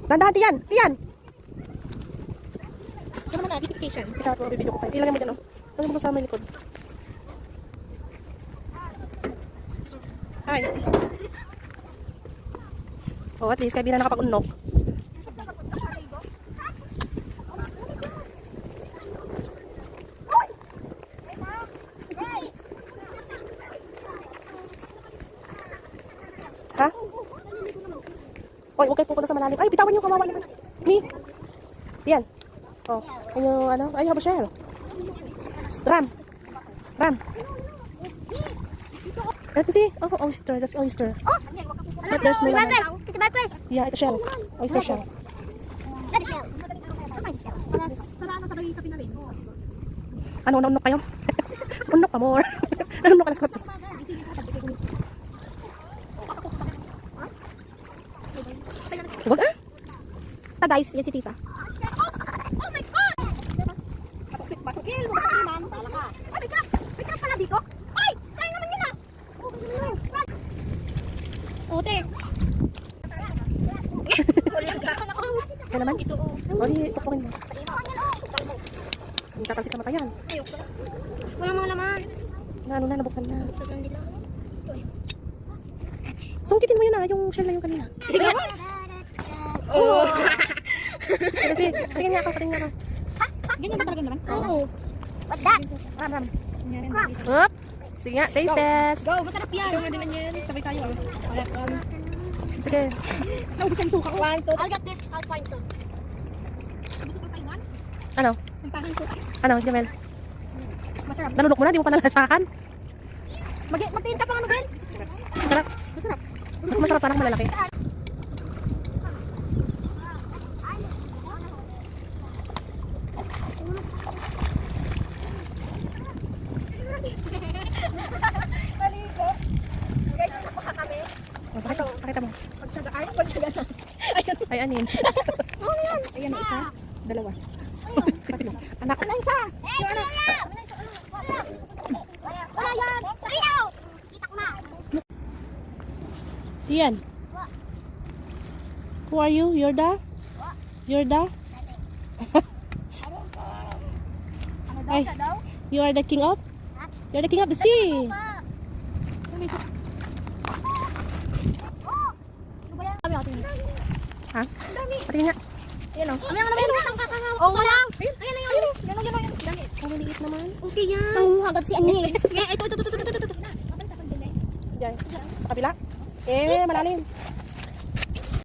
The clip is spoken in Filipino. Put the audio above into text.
Dandahan, Tiyan! Tiyan! Ito naman na, beautification. Ikaw, bibidyo ko pa. Ilagay mo dyan, oh. Ilagay mo sa may likod. Ay. Oh, at least, kaya di na nakapag-unok. Ha? Oy, huwag kayo pupunta sa malalim. Ay, bitawan niyo, kawawa naman. Ni. Yan. Oh, yung ano? Ay, haba shell. Ram. Ram. Let's see. Oh, oyster. That's oyster. Oh! But there's no laman. It's my press. Yeah, ito shell. Oyster shell. That is shell. Para ano, sabay kape na rin. Ano, naunok kayo? Unok pa more. Naunok ka na sa Huwag ah. Ta guys, yan si tita. Oh my God! Pasokil, magpapaliman. Tala ka. Ay, may trap! May trap pala dito! Ay! Kaya naman yun ah! Ute! Kaya naman? Ito. O, di, tukukin mo. Hindi tatalsik sa mata yan. Wala mga laman. Ano na, nabuksan na. Sungkitin mo yun ah, yung shell na yung kanina. Oh! Kasi, tingin niya ako, tingin niya ako. Ganyan ba talaga naman? Oh! What's that? Ram, ram. Crap! Up. Sige nga, taste test. Go! Masarap yan! Ito nga din yan. Sabay tayo. Sige. Naubusan suka ko. I'll get this. I'll find some. Ano? Ang pahang suka. Ano, Jamel? Masarap. Nalunok mo na, di mo pa nalasakan. Magtiin ka pang ano, girl? Masarap. Masarap. Mas masarap sana kung malalaki. Oh, pakita mo. Pagtsaga na. Ayan. Ay, anin. Ayan na isa. Dalawa. Anak. Wala isa! Eh, wala! Wala yan! Ayaw! Kita ko na! Ian. Who are you? You're the? You're the? Ano daw Ay. siya daw? You are the king of? You're the king of the sea. Oh! Ano ba yan? Kami ako tingin. Ha? Patingin nga. Ayan o. Kami ako naman yung kakakaw. Oh, wala! Ayan na yun! Yan o, yan o, yan o. Ang liliit naman. Okay yan. Ang hagad si Ani. Ito. Diyan. Sa kabila. Eh, malalim.